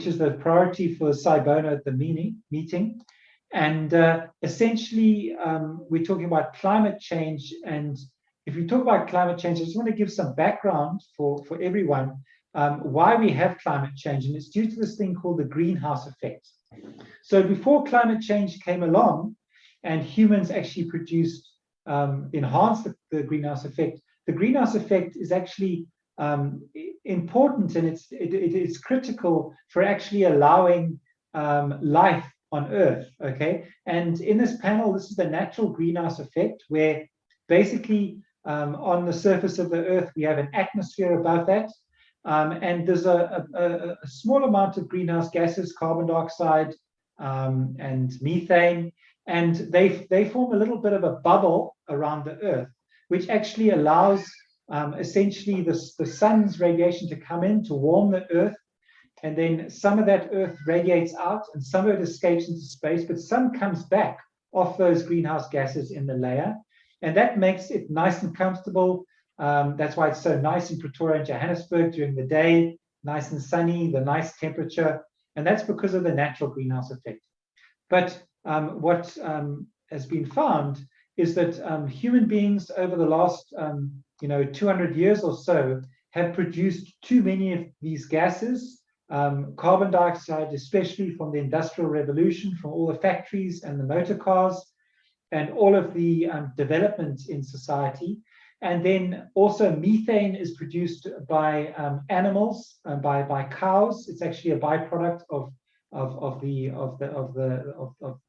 is the priority for Sci-Bono at the meeting. And essentially, we're talking about climate change. And if we talk about climate change, I just want to give some background for everyone why we have climate change. And it's due to this thing called the greenhouse effect. So before climate change came along and humans actually enhanced the greenhouse effect, the greenhouse effect is actually important, and it's critical for actually allowing life on Earth, okay? And in this panel, this is the natural greenhouse effect, where basically on the surface of the Earth, we have an atmosphere above that, and there's a small amount of greenhouse gases, carbon dioxide and methane, and they form a little bit of a bubble around the Earth, which actually allows essentially the sun's radiation to come in to warm the Earth. And then some of that Earth radiates out and some of it escapes into space, but some comes back off those greenhouse gases in the layer. And that makes it nice and comfortable. That's why it's so nice in Pretoria and Johannesburg during the day, nice and sunny, the nice temperature. And that's because of the natural greenhouse effect. But what has been found is that human beings over the last 200 years or so have produced too many of these gases. Carbon dioxide, especially from the Industrial Revolution, from all the factories and the motor cars, and all of the development in society. And then also methane is produced by animals, by cows. It's actually a byproduct of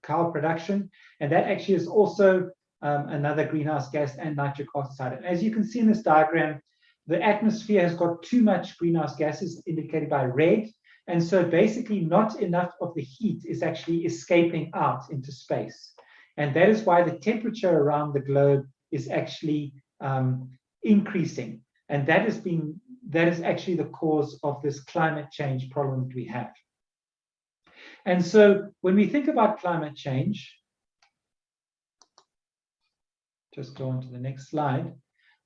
cow production, and that actually is also another greenhouse gas and nitric oxide. And as you can see in this diagram, the atmosphere has got too much greenhouse gases, indicated by red, and so basically not enough of the heat is actually escaping out into space. And that is why the temperature around the globe is actually increasing. And that is actually the cause of this climate change problem that we have. And so when we think about climate change, just go on to the next slide.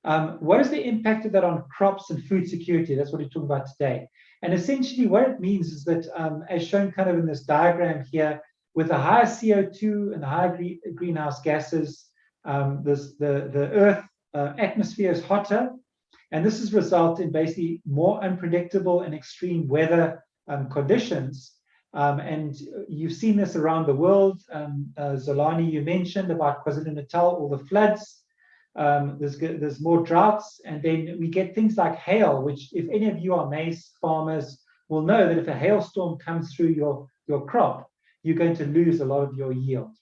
What is the impact of that on crops and food security? That's what we're talking about today. And essentially what it means is that, as shown kind of in this diagram here, with the higher CO2 and the higher greenhouse gases, the Earth atmosphere is hotter, and this has resulted in basically more unpredictable and extreme weather conditions. And you've seen this around the world. Zolani, you mentioned about KwaZulu-Natal, all the floods. There's more droughts, and then we get things like hail, which if any of you are maize farmers will know that if a hailstorm comes through your crop, you're going to lose a lot of your yield.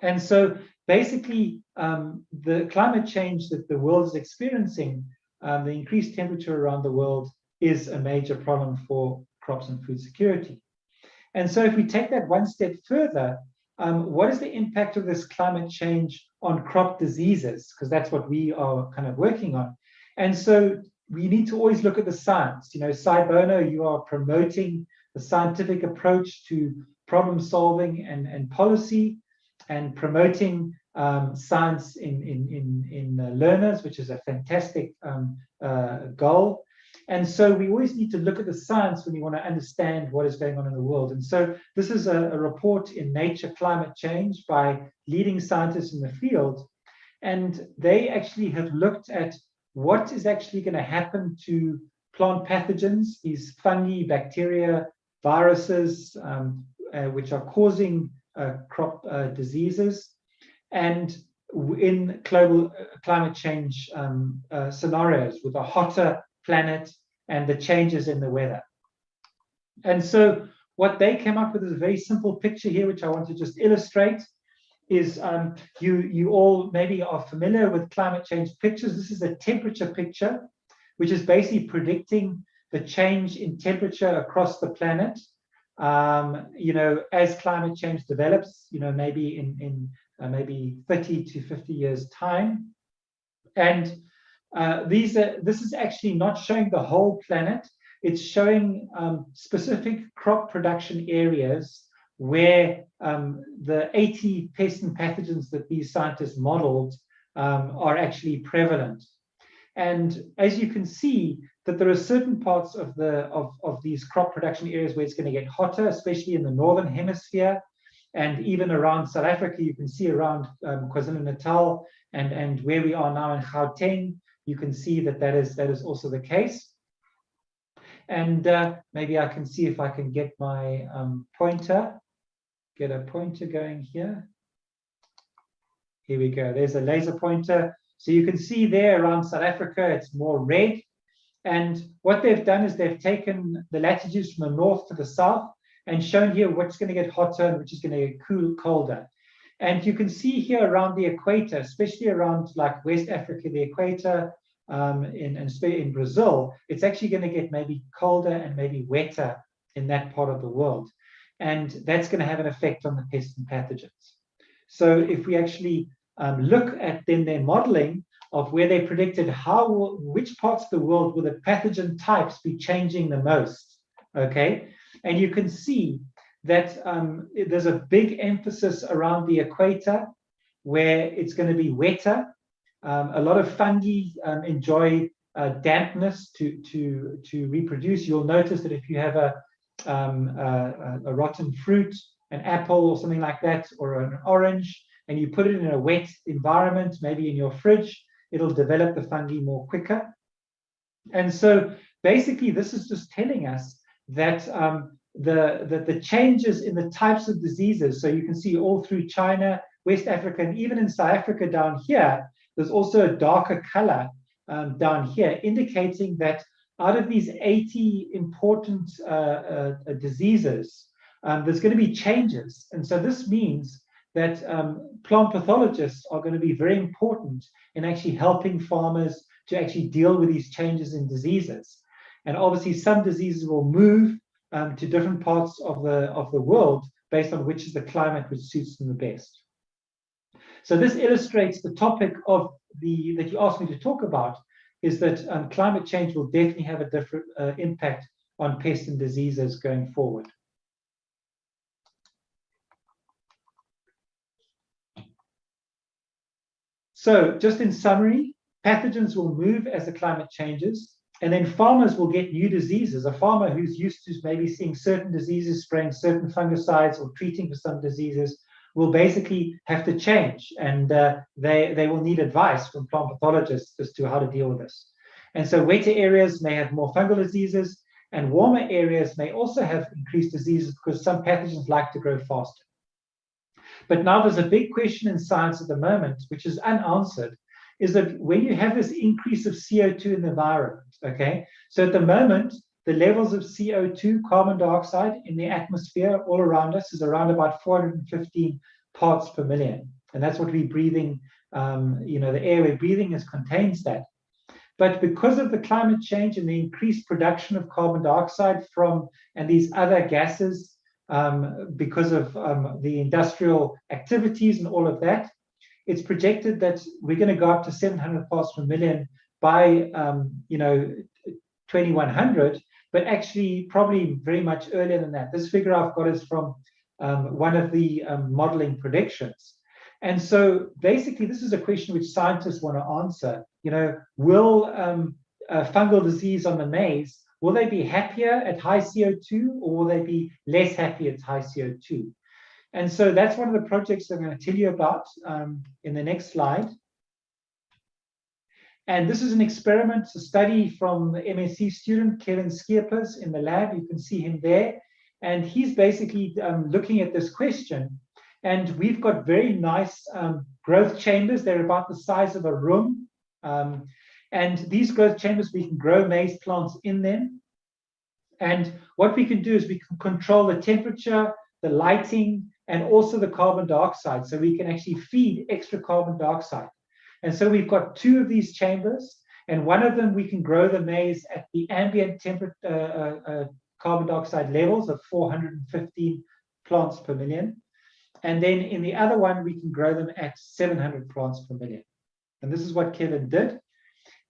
And so basically the climate change that the world is experiencing, the increased temperature around the world, is a major problem for crops and food security. And so if we take that one step further, what is the impact of this climate change on crop diseases? Because that's what we are kind of working on. And so we need to always look at the science. Sci-Bono, you are promoting the scientific approach to problem solving and policy, and promoting science in learners, which is a fantastic goal. And so we always need to look at the science when we want to understand what is going on in the world. And so this is a report in Nature Climate Change by leading scientists in the field. And they actually have looked at what is actually going to happen to plant pathogens, these fungi, bacteria, viruses, which are causing crop diseases, and in global climate change scenarios with a hotter planet and the changes in the weather. And so what they came up with is a very simple picture here, which I want to just illustrate. Is you all maybe are familiar with climate change pictures. This is a temperature picture, which is basically predicting the change in temperature across the planet. As climate change develops, maybe in maybe 30 to 50 years time. And this is actually not showing the whole planet. It's showing specific crop production areas where the 80 pests and pathogens that these scientists modeled are actually prevalent. And as you can see, that there are certain parts of these crop production areas where it's going to get hotter, especially in the northern hemisphere, and even around South Africa. You can see around KwaZulu-Natal and where we are now in Gauteng, you can see that is also the case. And maybe I can see if I can get my get a pointer going here. Here we go. There's a laser pointer. So you can see there around South Africa, it's more red. And what they've done is they've taken the latitudes from the north to the south and shown here what's going to get hotter and which is going to get colder. And you can see here around the equator, especially around like West Africa, the equator, in Brazil, it's actually going to get maybe colder and maybe wetter in that part of the world. And that's going to have an effect on the pests and pathogens. So if we actually look at then their modeling of where they predicted which parts of the world will the pathogen types be changing the most, okay? And you can see that there's a big emphasis around the equator where it's going to be wetter. A lot of fungi enjoy dampness to reproduce. You'll notice that if you have a rotten fruit, an apple or something like that, or an orange, and you put it in a wet environment, maybe in your fridge, it'll develop the fungi more quicker. And so basically this is just telling us that the changes in the types of diseases, so you can see all through China, West Africa, and even in South Africa down here, there's also a darker color down here, indicating that out of these 80 important diseases, there's going to be changes. And so this means that plant pathologists are going to be very important in actually helping farmers to actually deal with these changes in diseases. And obviously some diseases will move to different parts of the world based on which is the climate which suits them the best. So this illustrates the topic of that you asked me to talk about, is that climate change will definitely have a different impact on pests and diseases going forward. So just in summary, pathogens will move as the climate changes, and then farmers will get new diseases. A farmer who's used to maybe seeing certain diseases, spraying certain fungicides or treating for some diseases, will basically have to change, and they will need advice from plant pathologists as to how to deal with this. And so wetter areas may have more fungal diseases, and warmer areas may also have increased diseases because some pathogens like to grow faster. But now there's a big question in science at the moment, which is unanswered, is that when you have this increase of CO2 in the environment, okay, so at the moment, the levels of CO2, carbon dioxide, in the atmosphere all around us is around about 415 parts per million. And that's what we're breathing, the air we're breathing contains that. But because of the climate change and the increased production of carbon dioxide and these other gases, because of the industrial activities and all of that, it's projected that we're going to go up to 700 parts per million by 2100, but actually probably very much earlier than that. This figure I've got is from one of the modeling predictions. And so basically this is a question which scientists want to answer. Will fungal disease on the maize, will they be happier at high CO2 or will they be less happy at high CO2? And so that's one of the projects I'm going to tell you about in the next slide. And this is an experiment, a study from the MSc student, Kevin Schiepers, in the lab. You can see him there. And he's basically looking at this question. And we've got very nice growth chambers. They're about the size of a room. And these growth chambers, we can grow maize plants in them. And what we can do is we can control the temperature, the lighting, and also the carbon dioxide. So we can actually feed extra carbon dioxide. And so we've got two of these chambers, and one of them we can grow the maize at the ambient carbon dioxide levels of 415 plants per million. And then in the other one, we can grow them at 700 plants per million. And this is what Kevin did.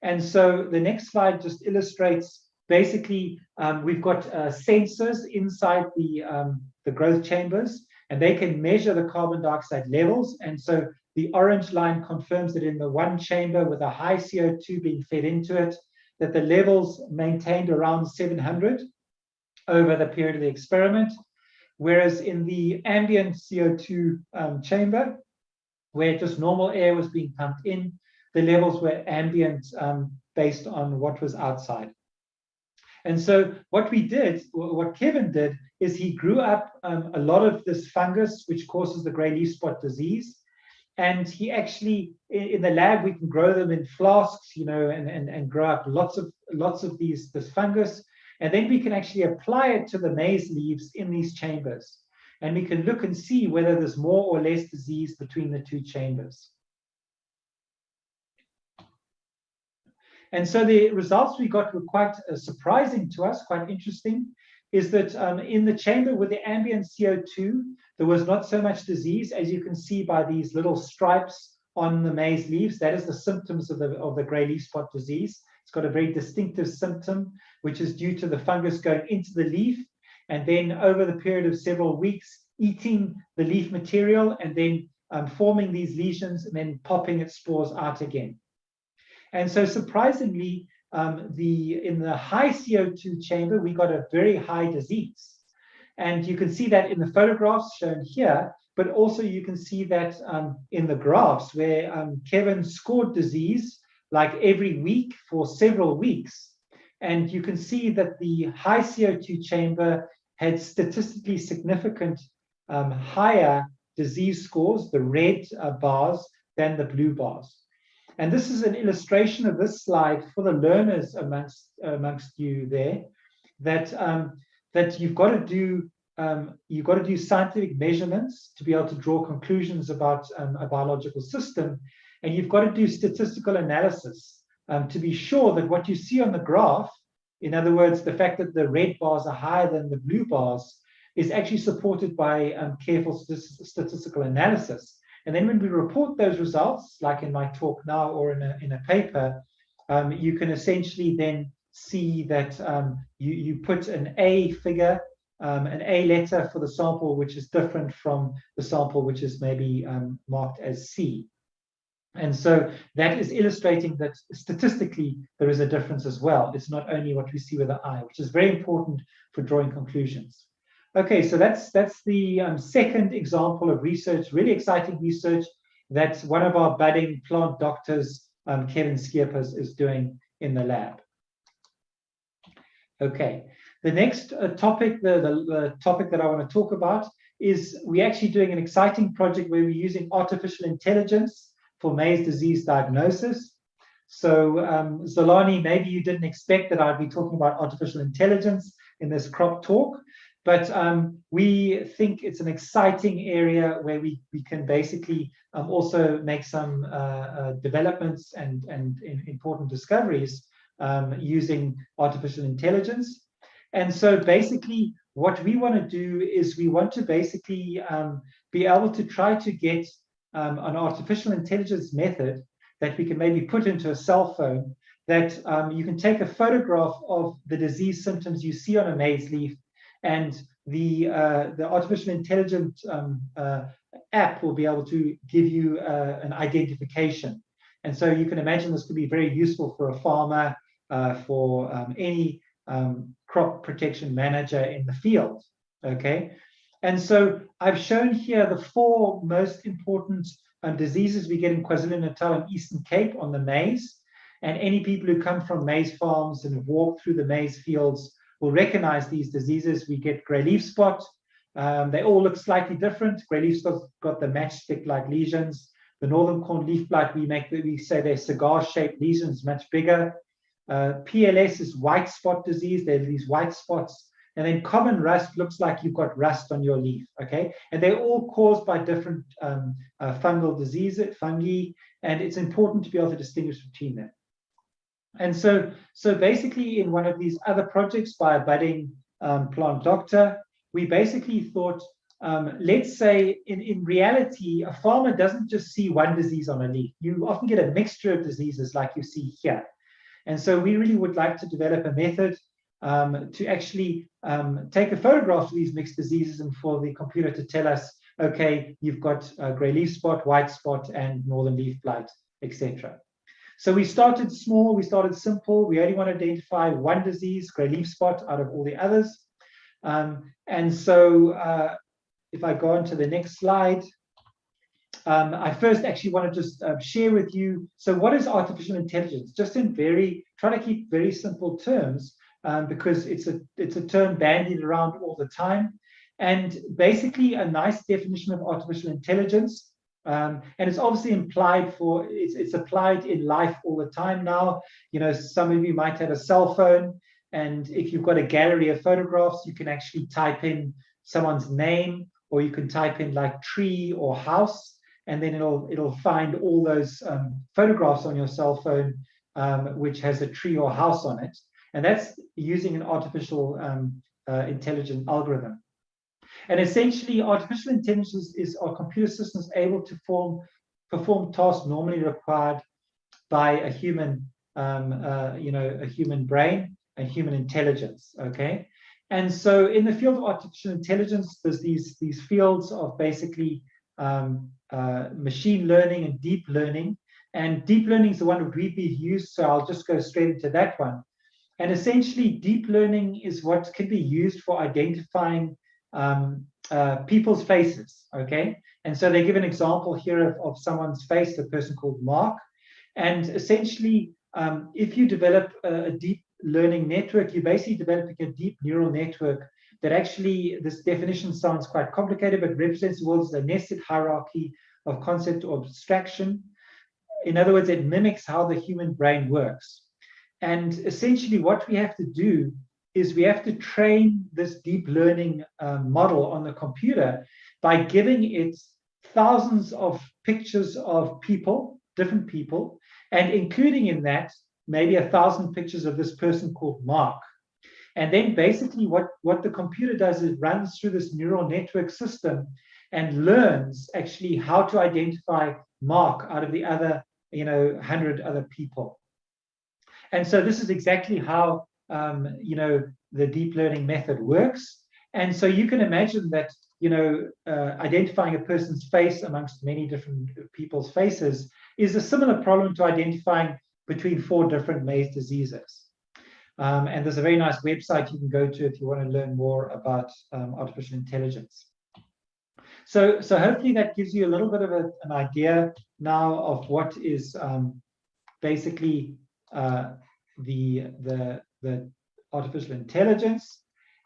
And so the next slide just illustrates, basically, we've got sensors inside the growth chambers, and they can measure the carbon dioxide levels. And so the orange line confirms that in the one chamber with a high CO2 being fed into it, that the levels maintained around 700 over the period of the experiment, whereas in the ambient CO2 chamber, where just normal air was being pumped in, the levels were ambient based on what was outside. And so what Kevin did, is he grew up a lot of this fungus, which causes the grey leaf spot disease. And he actually, in the lab, we can grow them in flasks, and grow up lots of this fungus. And then we can actually apply it to the maize leaves in these chambers. And we can look and see whether there's more or less disease between the two chambers. And so the results we got were quite surprising to us, quite interesting, is that in the chamber with the ambient CO2, there was not so much disease, as you can see by these little stripes on the maize leaves. That is the symptoms of the grey leaf spot disease. It's got a very distinctive symptom, which is due to the fungus going into the leaf, and then over the period of several weeks, eating the leaf material, and then forming these lesions, and then popping its spores out again. And so surprisingly, in the high CO2 chamber, we got a very high disease. And you can see that in the photographs shown here, but also you can see that in the graphs where Kevin scored disease like every week for several weeks. And you can see that the high CO2 chamber had statistically significant higher disease scores, the red bars, than the blue bars. And this is an illustration of this slide for the learners amongst you there, that you've got to do scientific measurements to be able to draw conclusions about a biological system, and you've got to do statistical analysis to be sure that what you see on the graph, in other words, the fact that the red bars are higher than the blue bars, is actually supported by careful statistical analysis. And then when we report those results, like in my talk now or in a paper, you can essentially then see that you put an A figure, an A letter for the sample, which is different from the sample which is maybe marked as C. And so that is illustrating that statistically there is a difference as well. It's not only what we see with the eye, which is very important for drawing conclusions. Okay, so that's the second example of research, really exciting research that one of our budding plant doctors, Kevin Skierpas, is doing in the lab. Okay, the next topic, the topic that I want to talk about, is we're actually doing an exciting project where we're using artificial intelligence for maize disease diagnosis. So Zolani, maybe you didn't expect that I'd be talking about artificial intelligence in this crop talk, but we think it's an exciting area where we can basically also make some developments and important discoveries using artificial intelligence. And so basically what we want to do is we want to basically be able to try to get an artificial intelligence method that we can maybe put into a cell phone, that you can take a photograph of the disease symptoms you see on a maize leaf, and the artificial intelligence app will be able to give you an identification. And so you can imagine this could be very useful for a farmer, for any crop protection manager in the field. Okay, and so I've shown here the 4 most important diseases we get in KwaZulu-Natal and Eastern Cape on the maize. And any people who come from maize farms and have walked through the maize fields will recognize these diseases. We get grey leaf spot. They all look slightly different. Grey leaf spot's got the matchstick-like lesions. The northern corn leaf blight, we say they're cigar-shaped lesions, much bigger. PLS is white spot disease. There are these white spots. And then common rust looks like you've got rust on your leaf, okay? And they're all caused by different fungal diseases, fungi, and it's important to be able to distinguish between them. And so basically in one of these other projects by a budding plant doctor, we basically thought, let's say in reality, a farmer doesn't just see one disease on a leaf. You often get a mixture of diseases like you see here. And so we really would like to develop a method to actually take a photograph of these mixed diseases and for the computer to tell us, okay, you've got grey leaf spot, white spot, and northern leaf blight, etc. So we started small, we started simple. We only want to identify one disease, gray leaf spot, out of all the others. And so if I go on to the next slide, I first actually want to just share with you, so what is artificial intelligence? Just in try to keep very simple terms, because it's a term bandied around all the time. And basically a nice definition of artificial intelligence, and it's obviously it's applied in life all the time now. Some of you might have a cell phone, and if you've got a gallery of photographs, you can actually type in someone's name, or you can type in like tree or house, and then it'll find all those photographs on your cell phone, which has a tree or house on it. And that's using an artificial intelligence algorithm. And essentially, artificial intelligence are computer systems able to perform tasks normally required by a human, a human brain and human intelligence. Okay, and so in the field of artificial intelligence, there's these fields of basically machine learning and deep learning. And deep learning is the one that we've used, so I'll just go straight into that one. And essentially, deep learning is what can be used for identifying people's faces, okay? And so they give an example here of someone's face, a person called Mark. And essentially, if you develop a deep learning network, you're basically developing a deep neural network that actually, this definition sounds quite complicated, but represents the world as a nested hierarchy of concept or abstraction. In other words, it mimics how the human brain works. And essentially what we have to do is we have to train this deep learning model on the computer by giving it thousands of pictures of people, different people, and including in that maybe 1,000 pictures of this person called Mark. And then basically what the computer does is it runs through this neural network system and learns actually how to identify Mark out of the other 100 other people. And so this is exactly how the deep learning method works. And so you can imagine that identifying a person's face amongst many different people's faces is a similar problem to identifying between 4 different maize diseases. And there's a very nice website you can go to if you want to learn more about artificial intelligence. So hopefully that gives you a little bit of an idea now of what is basically the artificial intelligence.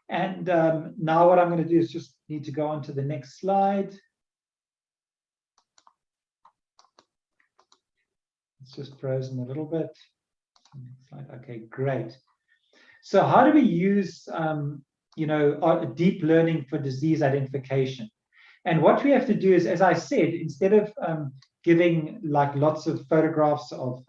And now what I'm going to do is just need to go on to the next slide. It's just frozen a little bit. Next slide. Okay, great. So how do we use deep learning for disease identification? And what we have to do is, as I said, instead of giving like lots of photographs of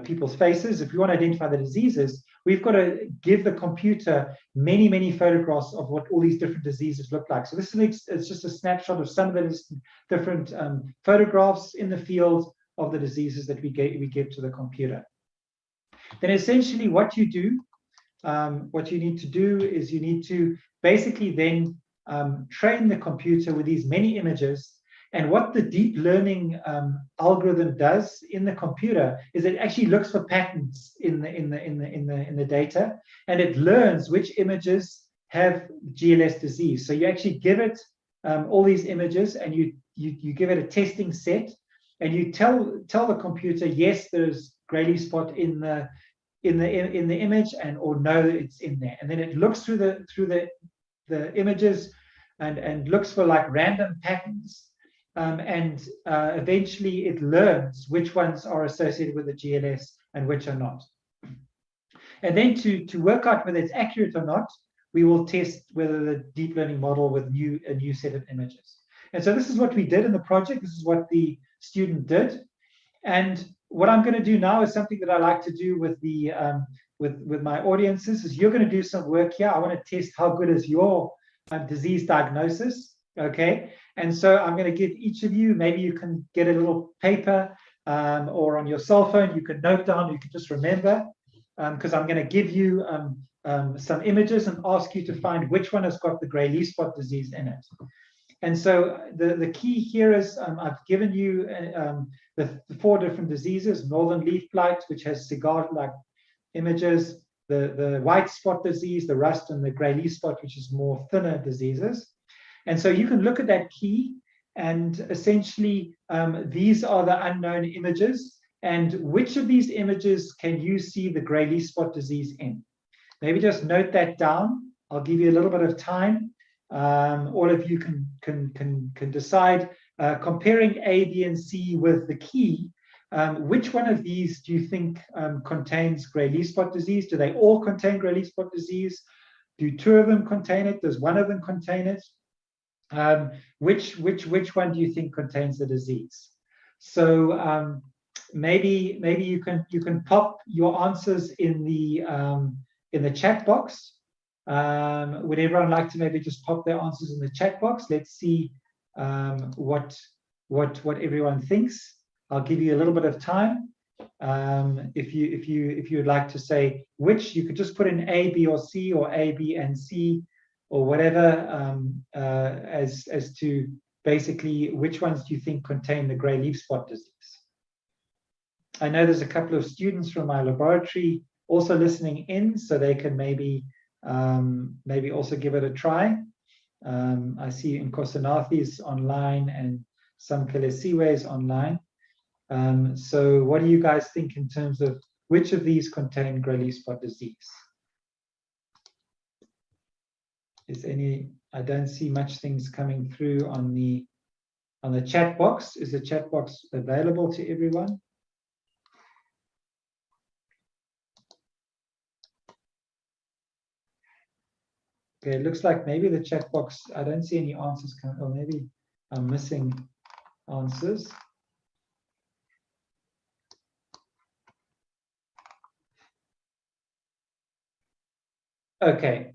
people's faces, if we want to identify the diseases, we've got to give the computer many photographs of what all these different diseases look like. So this is it's just a snapshot of some of the different photographs in the field of the diseases that we give to the computer. Then essentially what you do, what you need to do is you need to basically then train the computer with these many images. And what the deep learning algorithm does in the computer is it actually looks for patterns in the data, and it learns which images have GLS disease. So you actually give it all these images, and you give it a testing set, and you tell the computer, yes, there's gray leaf spot in the image, or no, it's in there. And then it looks through the images and looks for like random patterns. And eventually it learns which ones are associated with the GLS and which are not. And then to work out whether it's accurate or not, we will test whether the deep learning model with a new set of images. And so this is what we did in the project. This is what the student did. And what I'm going to do now is something that I like to do with the with my audiences. Is you're going to do some work here. I want to test how good is your disease diagnosis. Okay. And so I'm going to give each of you, maybe you can get a little paper or on your cell phone, you can note down, you can just remember, because I'm going to give you some images and ask you to find which one has got the gray leaf spot disease in it. And so the key here is I've given you the 4 different diseases: northern leaf blight, which has cigar-like images, the white spot disease, the rust, and the gray leaf spot, which is more thinner diseases. And so you can look at that key, and essentially these are the unknown images. And which of these images can you see the gray leaf spot disease in? Maybe just note that down. I'll give you a little bit of time. All of you can decide, comparing A, B, and C with the key, which one of these do you think contains gray leaf spot disease? Do they all contain gray leaf spot disease? Do 2 of them contain it? Does 1 of them contain it? Which one do you think contains the disease? So maybe you can pop your answers in the chat box. Would everyone like to maybe just pop their answers in the chat box? Let's see what everyone thinks. I'll give you a little bit of time. If you would like to say which, you could just put in A, B, or C, or A, B, and C, or whatever, as to basically which ones do you think contain the gray leaf spot disease. I know there's a couple of students from my laboratory also listening in, so they can maybe also give it a try. I see Nkosanathi is online and some Kelesiwe is online. So what do you guys think in terms of which of these contain gray leaf spot disease? Is any? I don't see much things coming through on the chat box. Is the chat box available to everyone? Okay, it looks like maybe the chat box, I don't see any answers coming, or maybe I'm missing answers. Okay.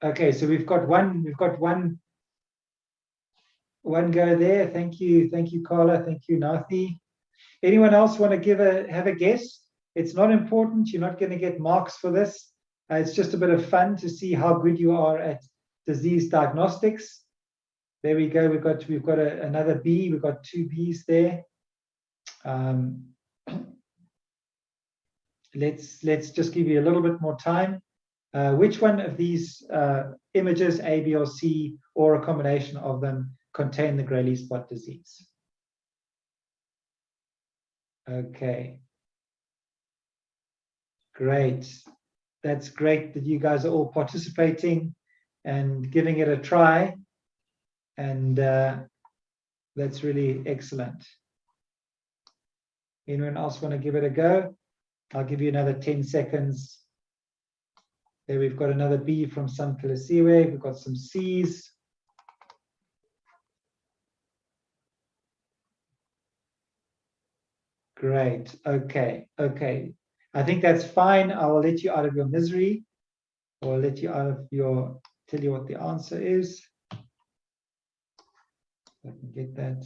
Okay, so we've got one go there. Thank you, Carla. Thank you, Nathi. Anyone else want to have a guess? It's not important. You're not going to get marks for this. It's just a bit of fun to see how good you are at disease diagnostics. There we go. We've got another B. We've got 2 Bs there. Let's just give you a little bit more time. Which one of these images, A, B, or C, or a combination of them, contain the gray leaf spot disease? Okay. Great. That's great that you guys are all participating and giving it a try. And that's really excellent. Anyone else want to give it a go? I'll give you another 10 seconds. There we've got another B from Sam Kalasiwe. We've got some C's. Great. Okay. Okay. I think that's fine. I will let you out of your misery, or let you out of your, tell you what the answer is. I can get that.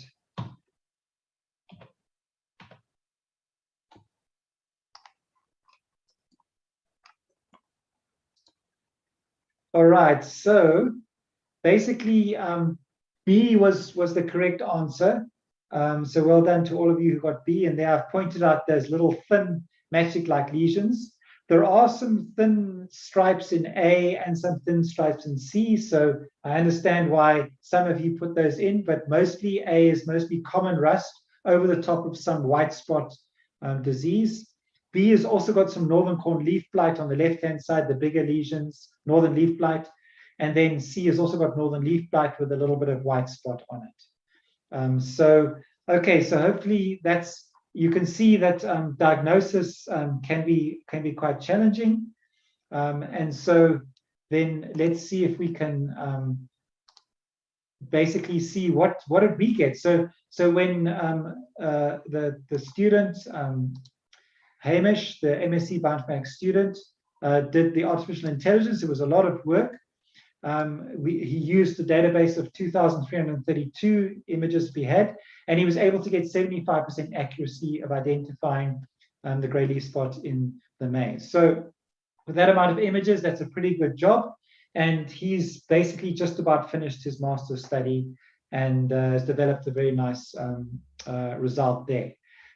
All right, so basically B was the correct answer. So well done to all of you who got B, and there I've pointed out those little thin matchstick-like lesions. There are some thin stripes in A and some thin stripes in C, so I understand why some of you put those in, but mostly A is mostly common rust over the top of some white spot disease. B has also got some northern corn leaf blight on the left-hand side, the bigger lesions, northern leaf blight. And then C has also got northern leaf blight with a little bit of white spot on it. So hopefully that's, you can see that diagnosis can be quite challenging. And so then let's see if we can basically see what did we get. So when the student, Hamish, the MSc Bioinformatics student, did the artificial intelligence, it was a lot of work. He used the database of 2,332 images we had, and he was able to get 75% accuracy of identifying the gray leaf spot in the maize. So with that amount of images, that's a pretty good job. and he's basically just about finished his master's study and has developed a very nice result there.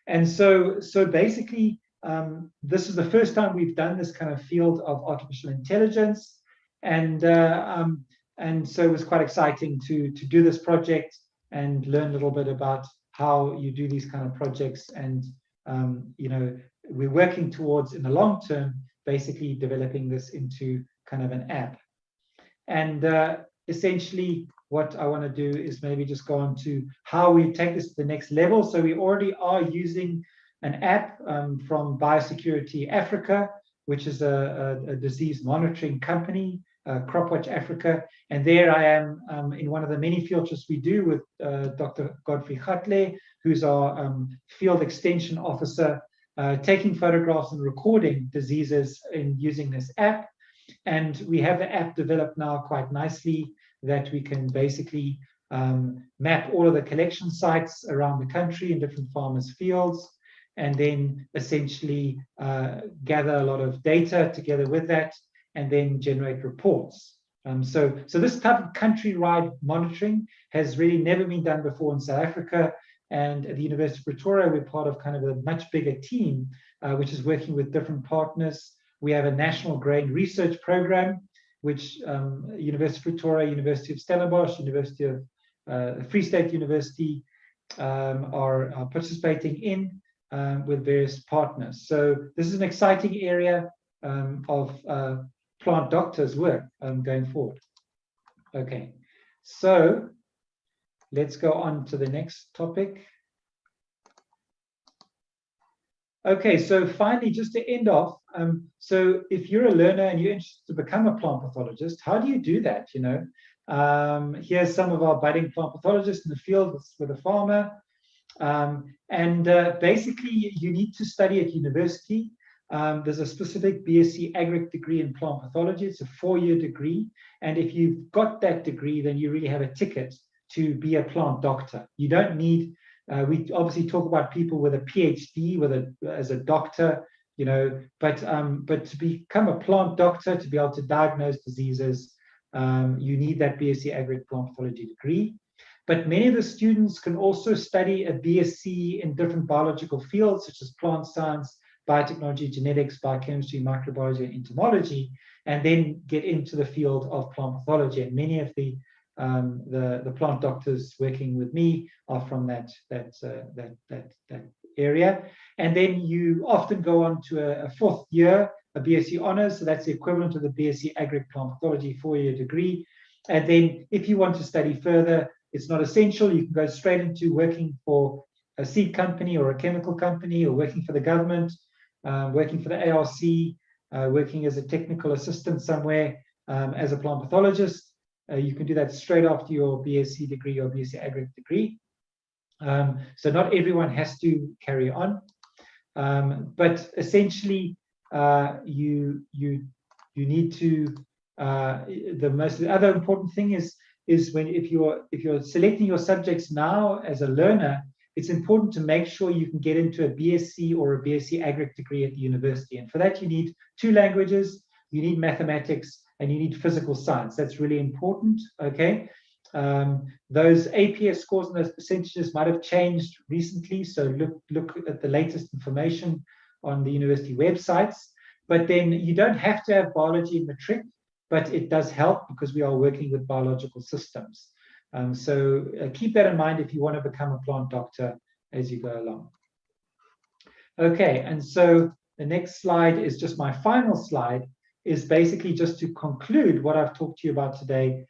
And so basically, this is the first time we've done this kind of field of artificial intelligence, and so it was quite exciting to do this project and learn a little bit about how you do these kind of projects. And we're working towards, in the long term, basically developing this into kind of an app. And essentially, what I want to do is maybe just go on to how we take this to the next level. So we already are using an app from Biosecurity Africa, which is a disease monitoring company, CropWatch Africa. And there I am in one of the many field trips we do with Dr. Godfrey Khatle, who's our field extension officer, taking photographs and recording diseases in using this app. And we have the app developed now quite nicely, that we can basically map all of the collection sites around the country in different farmers' fields, and then essentially gather a lot of data together with that, and then generate reports. So this type of countrywide monitoring has really never been done before in South Africa. And at the University of Pretoria, we're part of kind of a much bigger team, which is working with different partners. We have a national grain research program, which University of Pretoria, University of Stellenbosch, University of Free State University are participating in with various partners. So this is an exciting area of plant doctors' work going forward. Okay, so let's go on to the next topic. Okay, so finally, just to end off, so if you're a learner and you're interested to become a plant pathologist, how do you do that? Here's some of our budding plant pathologists in the field with a farmer. Basically, you need to study at university. There's a specific BSc Agric degree in plant pathology. It's a 4-year degree. And if you've got that degree, then you really have a ticket to be a plant doctor. You don't need, we obviously talk about people with a PhD, as a doctor, but to become a plant doctor, to be able to diagnose diseases, you need that BSc Agric plant pathology degree. But many of the students can also study a BSc in different biological fields, such as plant science, biotechnology, genetics, biochemistry, microbiology, and entomology, and then get into the field of plant pathology. And many of the plant doctors working with me are from that area. And then you often go on to a 4th year, a BSc Honours, so that's the equivalent of the BSc Agric Plant Pathology 4-year degree. And then if you want to study further, it's not essential. You can go straight into working for a seed company or a chemical company, or working for the government, working for the ARC, working as a technical assistant somewhere as a plant pathologist. You can do that straight after your BSc degree or BSc Agric degree. So not everyone has to carry on, but essentially you need to. The other important thing is if you're selecting your subjects now as a learner, it's important to make sure you can get into a BSc or a BSc Agric degree at the university. And for that, you need 2 languages, you need mathematics, and you need physical science. That's really important, okay? Those APS scores and those percentages might have changed recently, so look at the latest information on the university websites. But then you don't have to have biology in matric, but it does help because we are working with biological systems. So keep that in mind if you want to become a plant doctor as you go along. Okay, and so the next slide is just my final slide, is basically just to conclude what I've talked to you about today.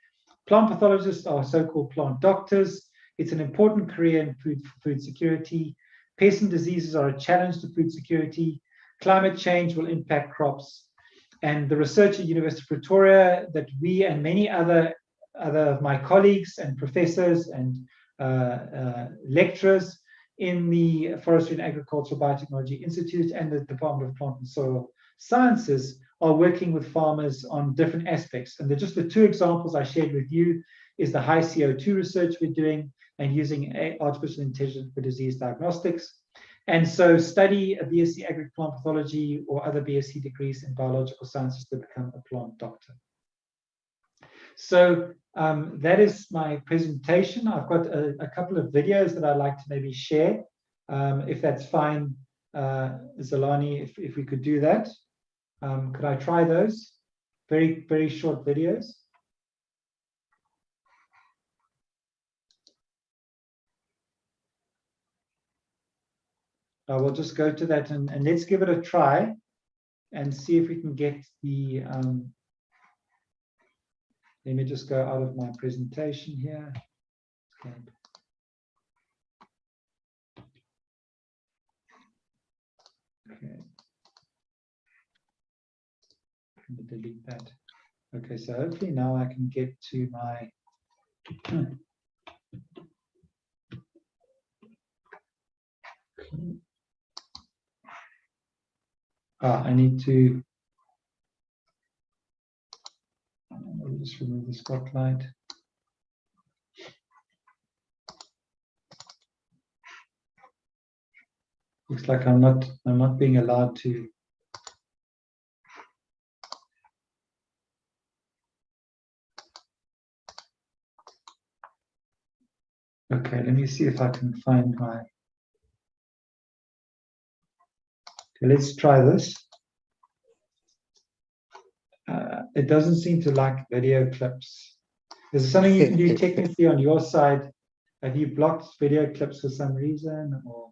Plant pathologists are so-called plant doctors. It's an important career in food security. Pests and diseases are a challenge to food security. Climate change will impact crops. And the research at University of Pretoria that we and many other of my colleagues and professors and lecturers in the Forestry and Agricultural Biotechnology Institute and the Department of Plant and Soil Sciences are working with farmers on different aspects. And just the 2 examples I shared with you is the high CO2 research we're doing and using artificial intelligence for disease diagnostics. And so study a BSc Agric Plant Pathology or other BSc degrees in biological sciences to become a plant doctor. So that is my presentation. I've got a couple of videos that I'd like to maybe share, if that's fine, Zolani, if we could do that. Could I try those? Very, very short videos. We'll just go to that and let's give it a try and see if we can get the, let me just go out of my presentation here. Okay. Okay. Let me delete that. Okay, so hopefully now I can get to my I need to I'll just remove the spotlight. Looks like I'm not being allowed to. Okay, let me see if I can find my. Okay, let's try this. It doesn't seem to like video clips. Is there something you can do technically on your side? Have you blocked video clips for some reason, or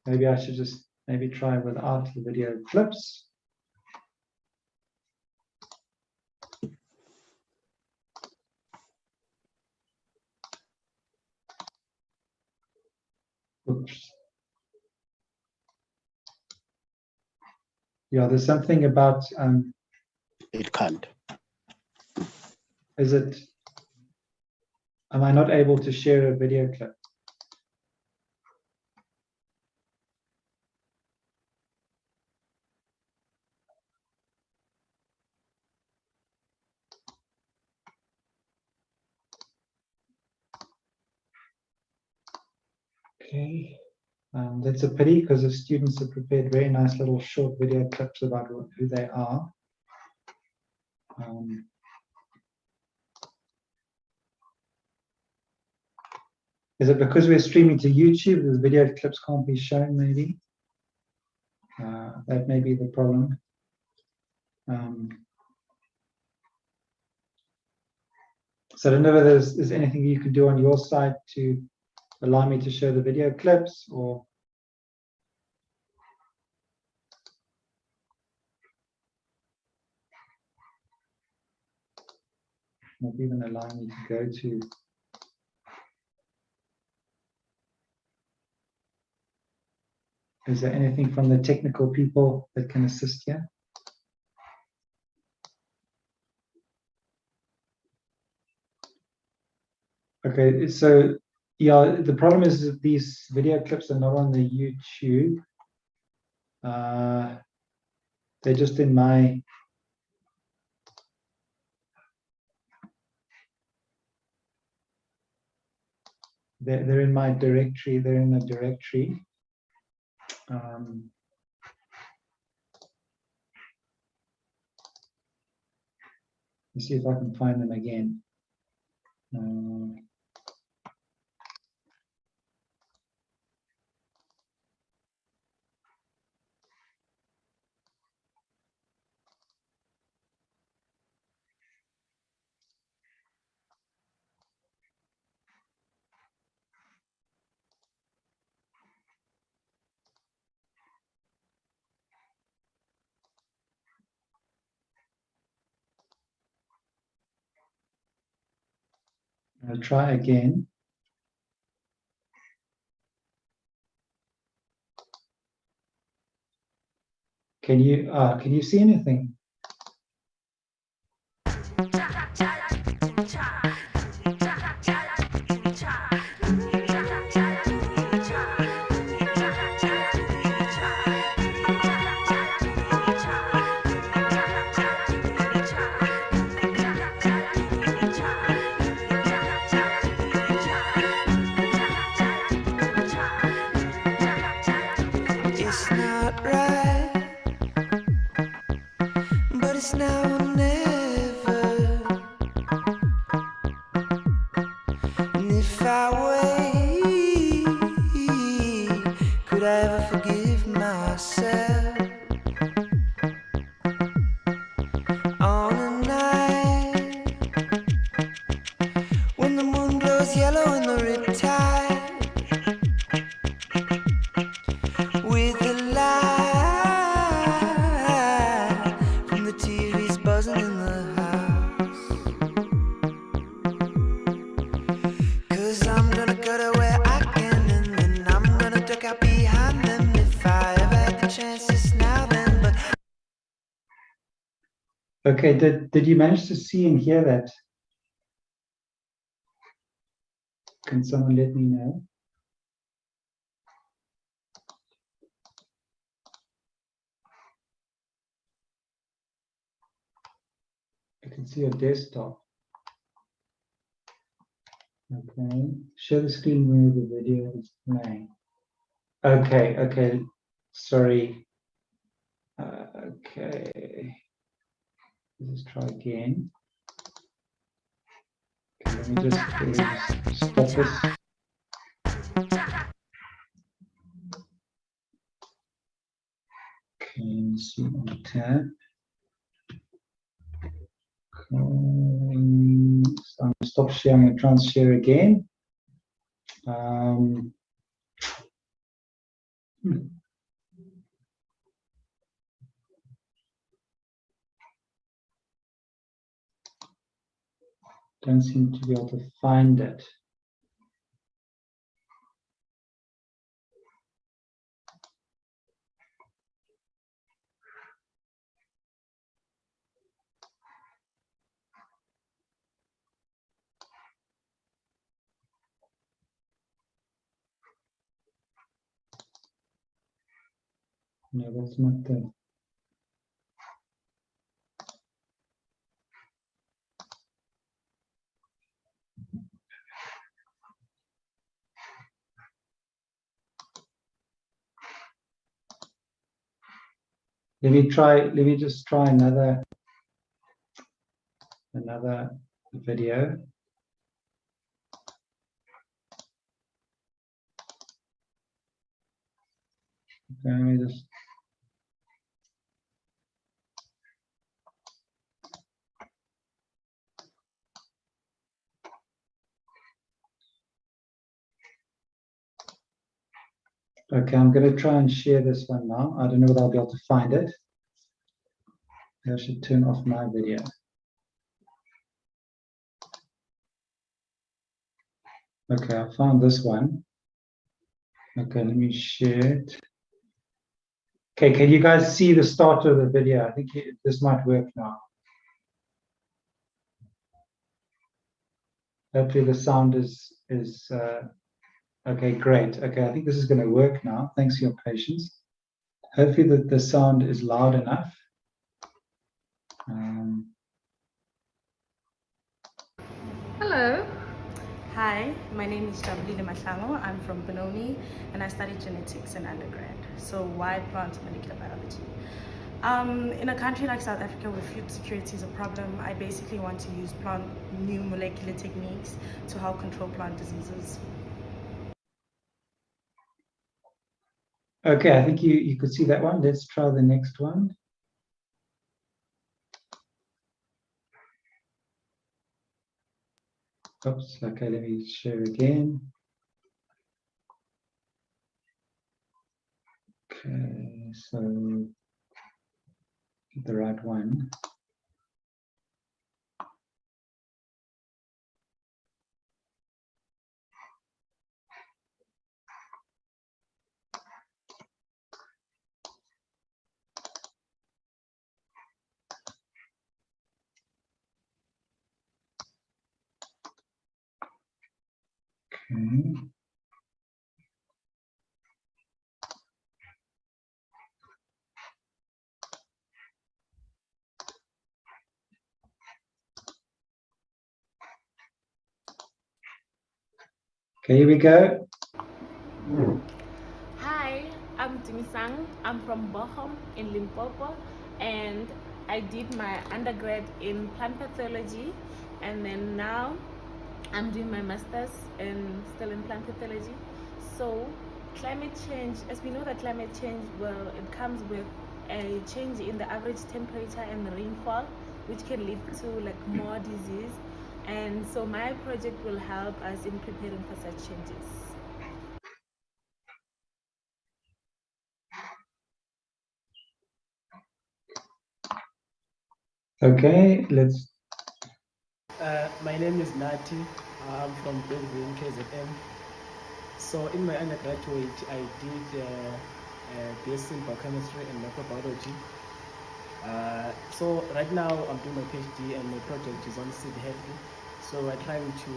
maybe I should just maybe try without the video clips? Oops. Yeah, there's something about it can't. Is it? Am I not able to share a video clip? Okay, that's a pity because the students have prepared very nice little short video clips about who they are. Is it because we're streaming to YouTube, the video clips can't be shown maybe? That may be the problem. So I don't know whether there's anything you can do on your side to allow me to show the video clips, or not even allow me to go to. Is there anything from the technical people that can assist here? Okay, so yeah, the problem is that these video clips are not on the YouTube. They're just in my. They're in my directory. They're in a directory. Let's see if I can find them again. I'll try again. Can you see anything? It's not right. it's now or never. And if I wait, could I ever forgive myself? On a night when the moon glows yellow in the riptide, with the light from the TV's buzzing in the house. 'Cause I'm gonna go to where I can, and then I'm gonna duck out behind them. If I ever had the chance, it's now then. But Okay, did you manage to see and hear that? Can someone let me know? I can see your desktop. Okay, share the screen where the video is playing. Okay, okay, sorry. Okay, let's try again. Okay, let me just stop this. Okay, see on tab. Okay, so I'm gonna stop sharing and try and share again. Don't seem to be able to find it. No, that's not the. Let me just try another video. Okay, let me just. Okay, I'm going to try and share this one now. I don't know whether I'll be able to find it. I should turn off my video. Okay, I found this one. Okay, let me share it. Okay, can you guys see the start of the video? I think this might work now. Hopefully the sound is okay, great. Okay, I think this is going to work now. Thanks for your patience. Hopefully the sound is loud enough. Hello. Hi, my name is Jabulile Mashamo. I'm from Benoni and I studied genetics in undergrad. So why plant molecular biology? In a country like South Africa where food security is a problem, I basically want to use new molecular techniques to help control plant diseases. Okay, I think you could see that one. Let's try the next one. Oops, okay, let me share again. Okay, so get the right one. Okay. Okay, here we go. Hi, I'm Timisang. I'm from Bochum in Limpopo, and I did my undergrad in plant pathology, and then now I'm doing my master's and still in plant pathology. So climate change, as we know that climate change, well, it comes with a change in the average temperature and the rainfall, which can lead to like more disease. And so my project will help us in preparing for such changes. Okay, let's. My name is Nati. I'm from Belleville, KZN. So in my undergraduate, I did BSc in biochemistry and microbiology. So right now I'm doing my PhD and my project is on seed healthy. So we're trying to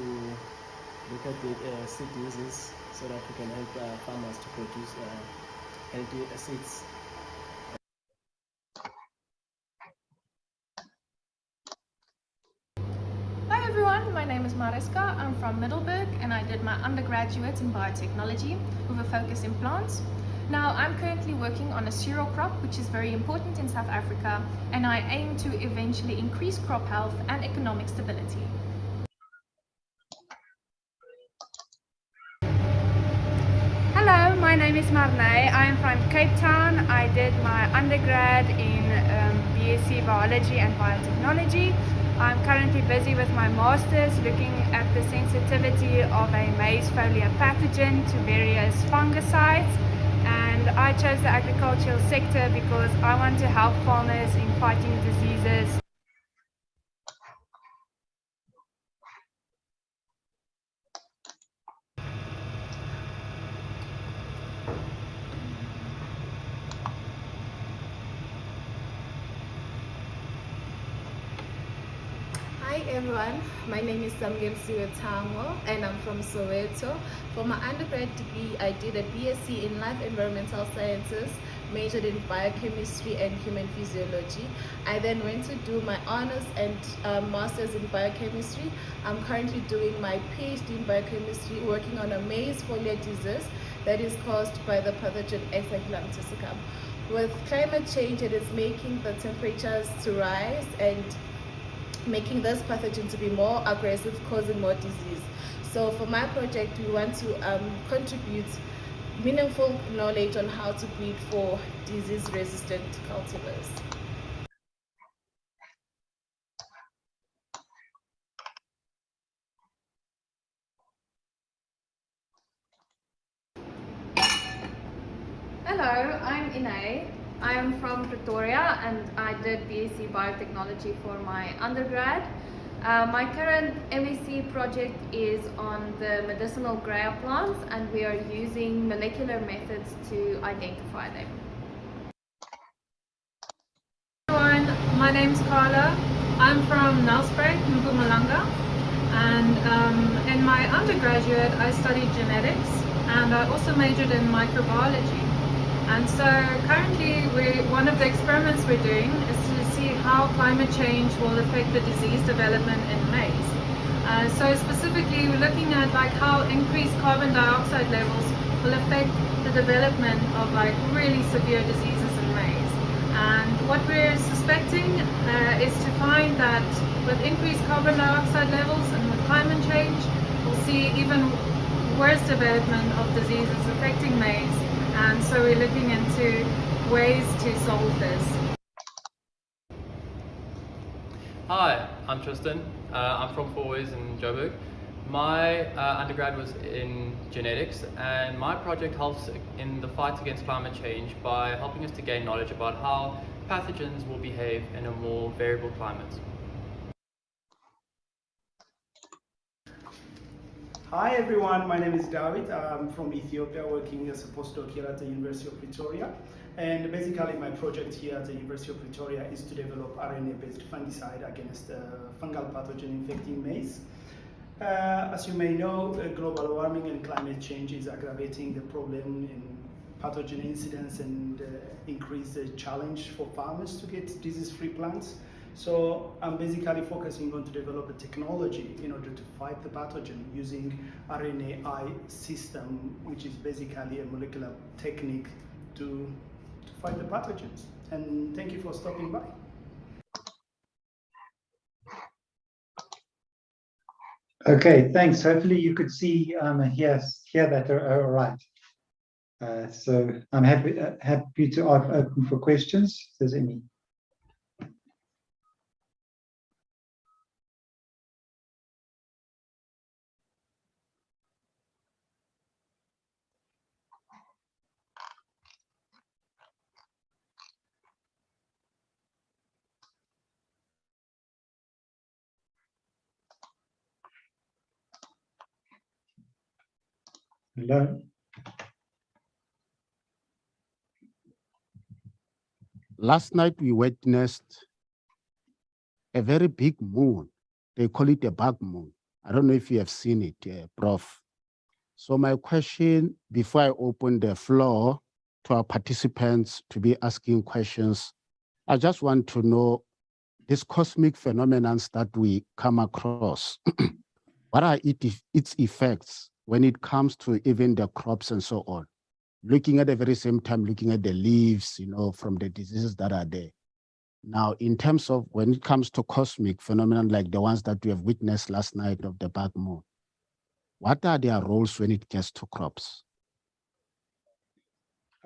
look at the seed diseases so that we can help farmers to produce healthy seeds. Hi everyone, my name is Mariska. I'm from Middelburg and I did my undergraduate in biotechnology with a focus in plants. Now I'm currently working on a cereal crop which is very important in South Africa, and I aim to eventually increase crop health and economic stability. Hello, my name is Marnay. I am from Cape Town. I did my undergrad in BSc Biology and Biotechnology. I'm currently busy with my master's looking at the sensitivity of a maize foliar pathogen to various fungicides. And I chose the agricultural sector because I want to help farmers in fighting diseases. Hi everyone, my name is Samgemsiwe Tango and I'm from Soweto. For my undergrad degree, I did a BSc in Life Environmental Sciences, majored in biochemistry and human physiology. I then went to do my honors and masters in biochemistry. I'm currently doing my PhD in biochemistry, working on a maize foliar disease that is caused by the pathogen Echinococcal. With climate change, it is making the temperatures to rise and making this pathogen to be more aggressive, causing more disease. So for my project, we want to contribute meaningful knowledge on how to breed for disease-resistant cultivars. Hello, I'm Inay. I am from Pretoria and I did BSc Biotechnology for my undergrad. My current MSc project is on the medicinal grayer plants, and we are using molecular methods to identify them. Everyone, my name's Carla. I'm from Nelspruit, Mpumalanga, and in my undergraduate I studied genetics and I also majored in microbiology. And so currently one of the experiments we're doing is to see how climate change will affect the disease development in maize. So specifically we're looking at like how increased carbon dioxide levels will affect the development of like really severe diseases in maize. And what we're suspecting is to find that with increased carbon dioxide levels and with climate change, we'll see even worse development of diseases affecting maize. And so we're looking into ways to solve this. Hi, I'm Tristan. I'm from Fourways in Joburg. My undergrad was in genetics, and my project helps in the fight against climate change by helping us to gain knowledge about how pathogens will behave in a more variable climate. Hi everyone, my name is David. I'm from Ethiopia, working as a postdoc here at the University of Pretoria. And basically my project here at the University of Pretoria is to develop RNA-based fungicide against fungal pathogen infecting maize. As you may know, global warming and climate change is aggravating the problem in pathogen incidence and increase the challenge for farmers to get disease-free plants. So I'm basically focusing on to develop a technology in order to fight the pathogen using RNAi system, which is basically a molecular technique to fight the pathogens. And thank you for stopping by. Okay, thanks. Hopefully you could see hear that all right. So I'm happy to open for questions if there's any. Hello. Last night we witnessed a very big moon. They call it a bug moon. I don't know if you have seen it, Prof. So my question, before I open the floor to our participants to be asking questions, I just want to know these cosmic phenomena that we come across. What are its effects when it comes to even the crops and so on? Looking at the very same time, looking at the leaves, from the diseases that are there. Now, in terms of when it comes to cosmic phenomena like the ones that we have witnessed last night of the bug moon, what are their roles when it gets to crops?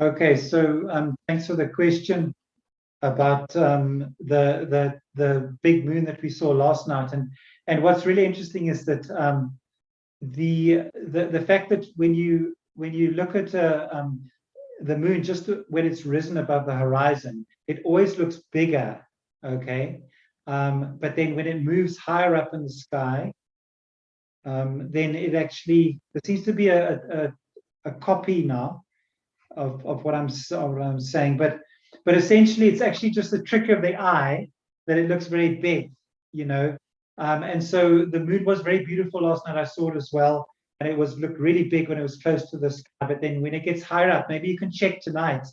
Okay, so thanks for the question about the big moon that we saw last night, and what's really interesting is that the fact that when you look at the moon just when it's risen above the horizon, it always looks bigger, okay? But then when it moves higher up in the sky, then it actually, there seems to be a copy now of what I'm saying, but essentially it's actually just a trick of the eye that it looks very big, you know. And so the moon was very beautiful last night. I saw it as well, and it looked really big when it was close to the sky. But then when it gets higher up, maybe you can check tonight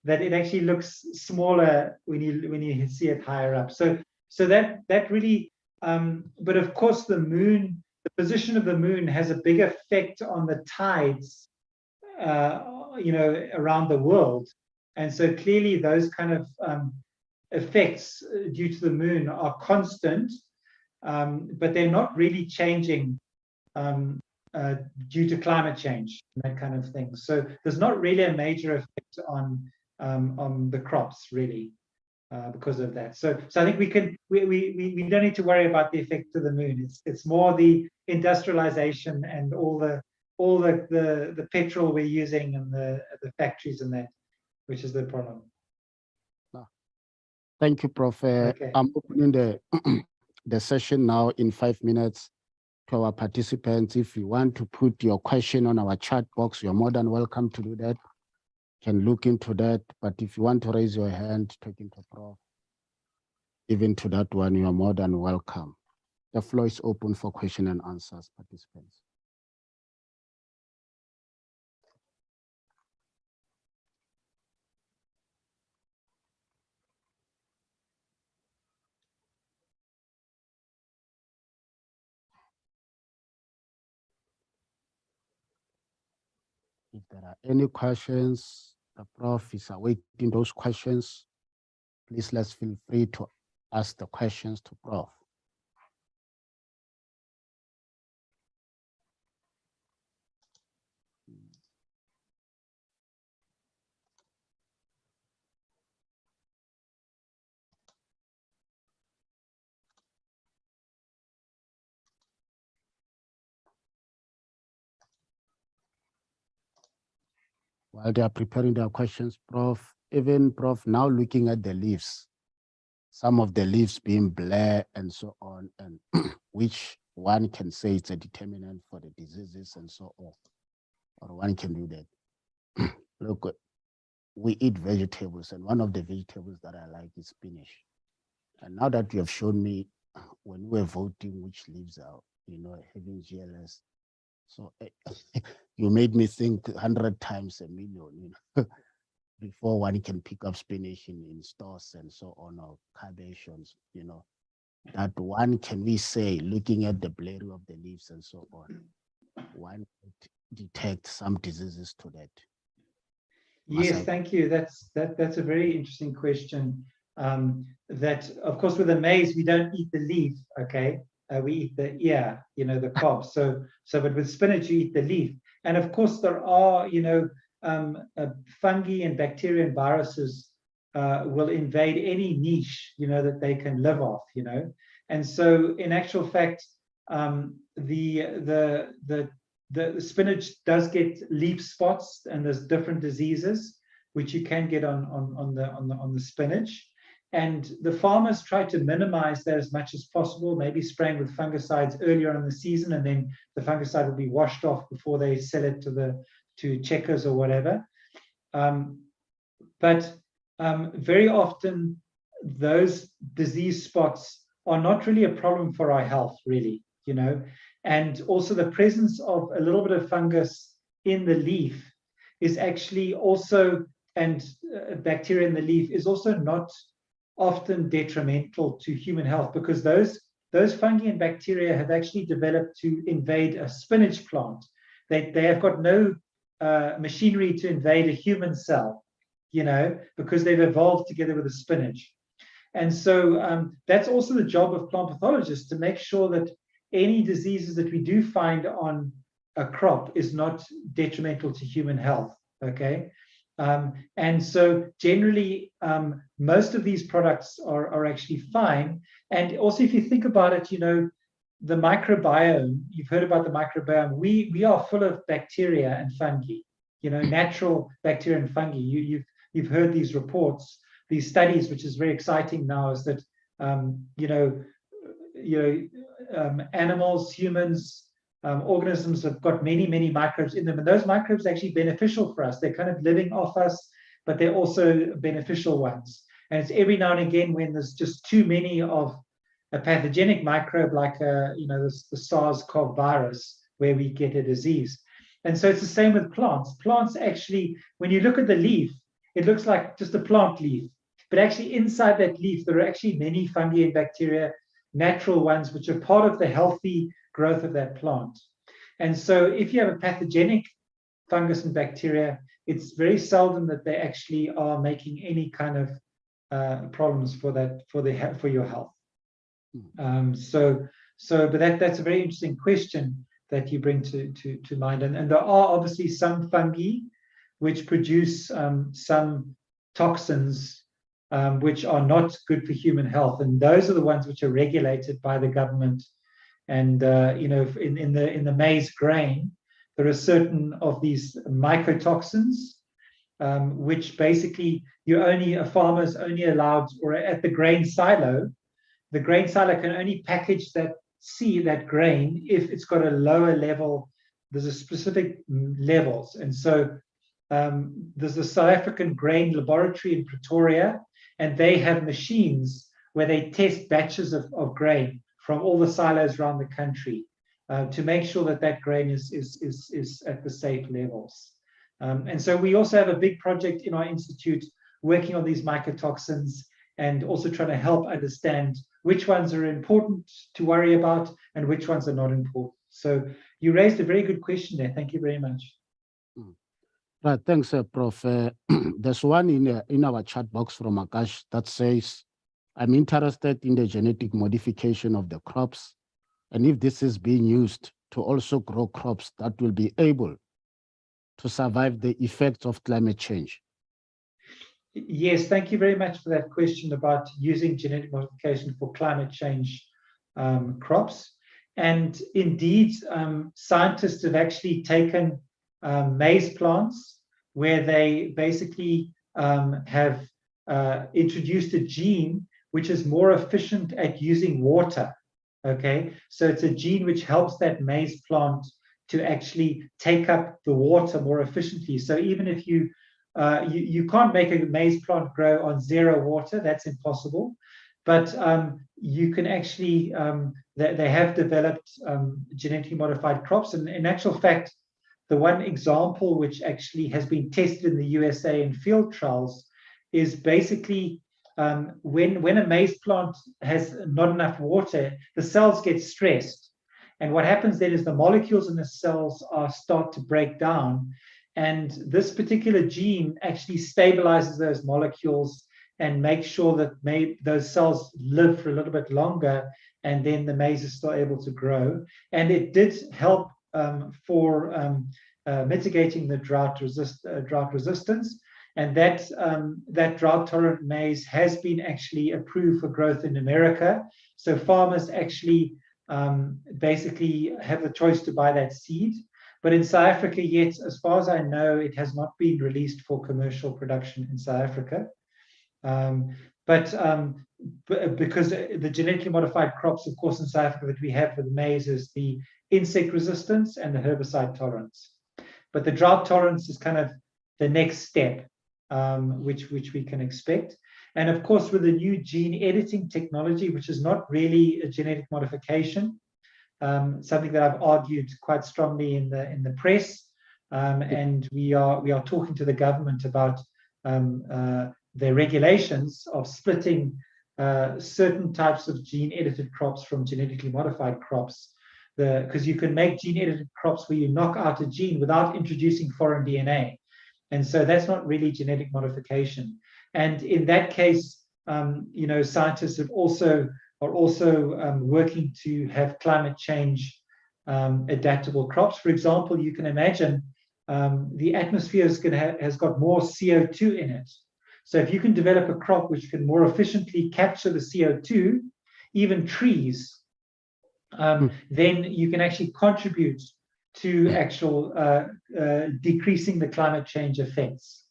that it actually looks smaller when you see it higher up. So that really, but of course the moon, the position of the moon has a big effect on the tides, around the world. And so clearly those kind of effects due to the moon are constant, but they're not really changing due to climate change and that kind of thing. So there's not really a major effect on the crops really because of that. So I think we don't need to worry about the effect of the moon. It's more the industrialization and all the petrol we're using and the factories and that, which is the problem. Thank you, Prof. Okay. I'm opening the session now in 5 minutes to our participants. If you want to put your question on our chat box, you're more than welcome to do that. Can look into that. But if you want to raise your hand, talking to Prof, even to that one, you are more than welcome. The floor is open for question and answers, participants. If there are any questions, the Prof is awaiting those questions. Please let's feel free to ask the questions to Prof. While they are preparing their questions, Prof, now looking at the leaves, some of the leaves being black and so on, and which one can say it's a determinant for the diseases and so on, or one can do that. Look, we eat vegetables, and one of the vegetables that I like is spinach. And now that you have shown me when we were voting which leaves are, having GLS, so you made me think 100 times a million, before one can pick up spinach in stores and so on, or cabbage, that one can we say, looking at the blurry of the leaves and so on, one could detect some diseases to that. Yes, thank you. That's a very interesting question. That of course with the maize we don't eat the leaf, okay, we eat the ear, the cob. So but with spinach, you eat the leaf. And of course, there are, fungi and bacteria and viruses will invade any niche, that they can live off, And so, in actual fact, the spinach does get leaf spots, and there's different diseases which you can get on the spinach. And the farmers try to minimize that as much as possible, maybe spraying with fungicides earlier in the season, and then the fungicide will be washed off before they sell it to checkers or whatever. But very often those disease spots are not really a problem for our health, really, And also the presence of a little bit of fungus in the leaf is actually also, and bacteria in the leaf is also not often detrimental to human health, because those fungi and bacteria have actually developed to invade a spinach plant. They have got no machinery to invade a human cell, because they've evolved together with the spinach. And so that's also the job of plant pathologists, to make sure that any diseases that we do find on a crop is not detrimental to human health, okay? And so generally, most of these products are actually fine. And also, if you think about it, the microbiome, you've heard about the microbiome, we are full of bacteria and fungi, natural bacteria and fungi. You've heard these reports, these studies, which is very exciting now, is that, animals, humans, organisms have got many, many microbes in them. And those microbes are actually beneficial for us. They're kind of living off us, but they're also beneficial ones. And it's every now and again when there's just too many of a pathogenic microbe, like the SARS-CoV virus, where we get a disease. And so it's the same with plants. Plants actually, when you look at the leaf, it looks like just a plant leaf. But actually inside that leaf, there are actually many fungi and bacteria, natural ones, which are part of the healthy growth of that plant. And so if you have a pathogenic fungus and bacteria, it's very seldom that they actually are making any kind of problems for your health. But that's a very interesting question that you bring to mind. And there are obviously some fungi which produce some toxins which are not good for human health, and those are the ones which are regulated by the government. And in the maize grain, there are certain of these mycotoxins, which basically a farmer's only allowed, or at the grain silo can only package that grain if it's got a lower level. There's a specific levels, and so there's a South African grain laboratory in Pretoria, and they have machines where they test batches of grain from all the silos around the country to make sure that grain is at the safe levels. And so we also have a big project in our institute working on these mycotoxins, and also trying to help understand which ones are important to worry about and which ones are not important. So you raised a very good question there. Thank you very much. Right, thanks, Prof. There's one in our chat box from Akash that says, I'm interested in the genetic modification of the crops, and if this is being used to also grow crops that will be able to survive the effects of climate change. Yes, thank you very much for that question about using genetic modification for climate change crops. And indeed, scientists have actually taken maize plants where they basically have introduced a gene which is more efficient at using water. Okay, so it's a gene which helps that maize plant to actually take up the water more efficiently. So even if you can't make a maize plant grow on zero water, that's impossible. But you can actually, they have developed genetically modified crops. And in actual fact, the one example which actually has been tested in the USA in field trials is basically when a maize plant has not enough water, the cells get stressed. And what happens then is the molecules in the cells start to break down. And this particular gene actually stabilizes those molecules and make sure that those cells live for a little bit longer, and then the maize is still able to grow. And it did help for mitigating the drought resistance. And that drought-tolerant maize has been actually approved for growth in America. So farmers actually basically have the choice to buy that seed. But in South Africa, yet, as far as I know, it has not been released for commercial production in South Africa. Because the genetically modified crops, of course, in South Africa that we have for the maize is the insect resistance and the herbicide tolerance. But the drought tolerance is kind of the next step, which we can expect. And of course, with the new gene editing technology, which is not really a genetic modification, something that I've argued quite strongly in the press, and we are talking to the government about the regulations of splitting certain types of gene-edited crops from genetically modified crops. Because you can make gene-edited crops where you knock out a gene without introducing foreign DNA. And so that's not really genetic modification. And in that case, scientists are also working to have climate change adaptable crops. For example, you can imagine the atmosphere has got more CO2 in it. So if you can develop a crop which can more efficiently capture the CO2, even trees, then you can actually contribute to actual decreasing the climate change effects.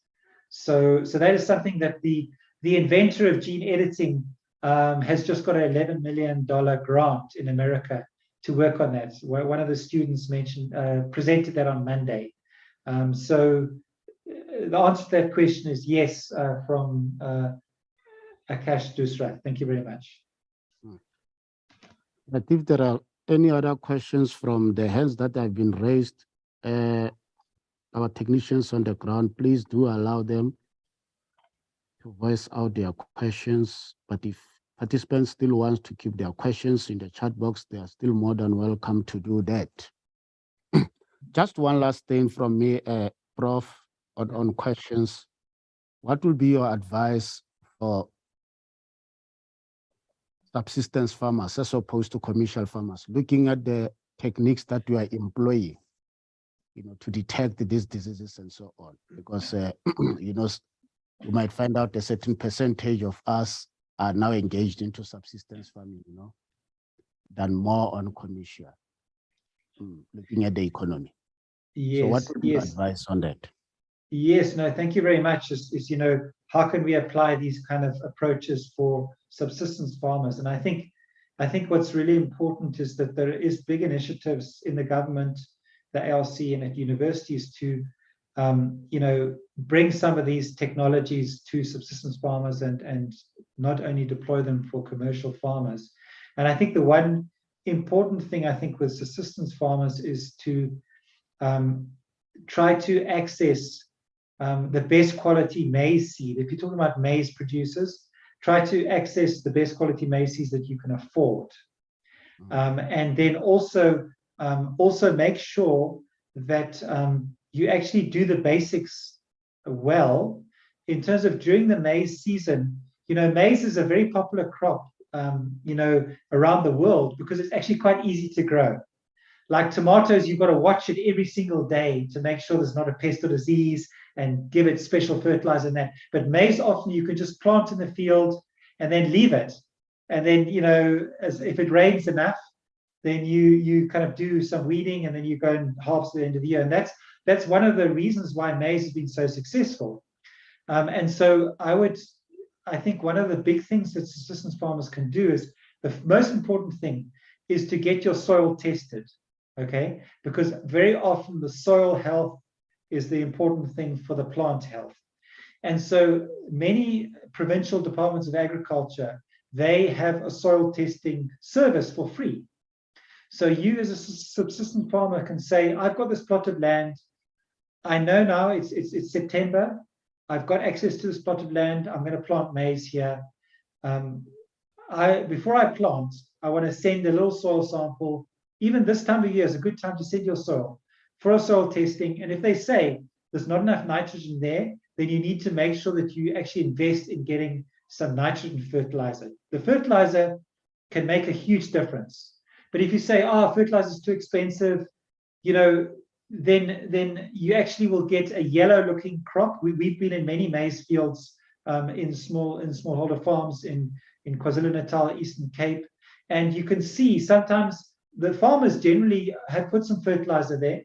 So that is something that the inventor of gene editing has just got an $11 million grant in America to work on that. One of the students presented that on Monday. So the answer to that question is yes, from Akash Dusra. Thank you very much. But if there are any other questions from the hands that have been raised, our technicians on the ground, please do allow them to voice out their questions. But if participants still want to keep their questions in the chat box, they are still more than welcome to do that. Just one last thing from me, Prof, on questions. What will be your advice for subsistence farmers as opposed to commercial farmers, looking at the techniques that you are employing, to detect these diseases and so on? Because, you might find out a certain percentage of us are now engaged into subsistence farming, than more on commercial, looking at the economy. Yes, so what would be your yes. advice on that? Yes, no, thank you very much. How can we apply these kind of approaches for subsistence farmers? And I think what's really important is that there is big initiatives in the government, the ARC, and at universities to, bring some of these technologies to subsistence farmers and not only deploy them for commercial farmers. And I think the one important thing with subsistence farmers is to try to access the best quality maize seed. If you're talking about maize producers, try to access the best quality maize seeds that you can afford. And then also make sure that you actually do the basics well in terms of during the maize season. Maize is a very popular crop, around the world because it's actually quite easy to grow. Like tomatoes, you've got to watch it every single day to make sure there's not a pest or disease and give it special fertilizer and that. But maize, often you can just plant in the field and then leave it. And then, if it rains enough, then you kind of do some weeding and then you go and harvest at the end of the year. And that's one of the reasons why maize has been so successful. And so I think one of the big things that subsistence farmers can do is the most important thing is to get your soil tested. Okay, because very often the soil health is the important thing for the plant health. And so many provincial departments of agriculture, they have a soil testing service for free. So you as a subsistence farmer can say, I've got this plot of land. I know now it's September. I've got access to this plot of land. I'm going to plant maize here. Before I plant, I want to send a little soil sample. Even this time of year is a good time to send your soil for a soil testing. And if they say there's not enough nitrogen there, then you need to make sure that you actually invest in getting some nitrogen fertilizer. The fertilizer can make a huge difference. But if you say, oh, fertilizer is too expensive, then you actually will get a yellow looking crop. We've been in many maize fields in smallholder farms in KwaZulu-Natal, Eastern Cape, and you can see sometimes the farmers generally have put some fertilizer there,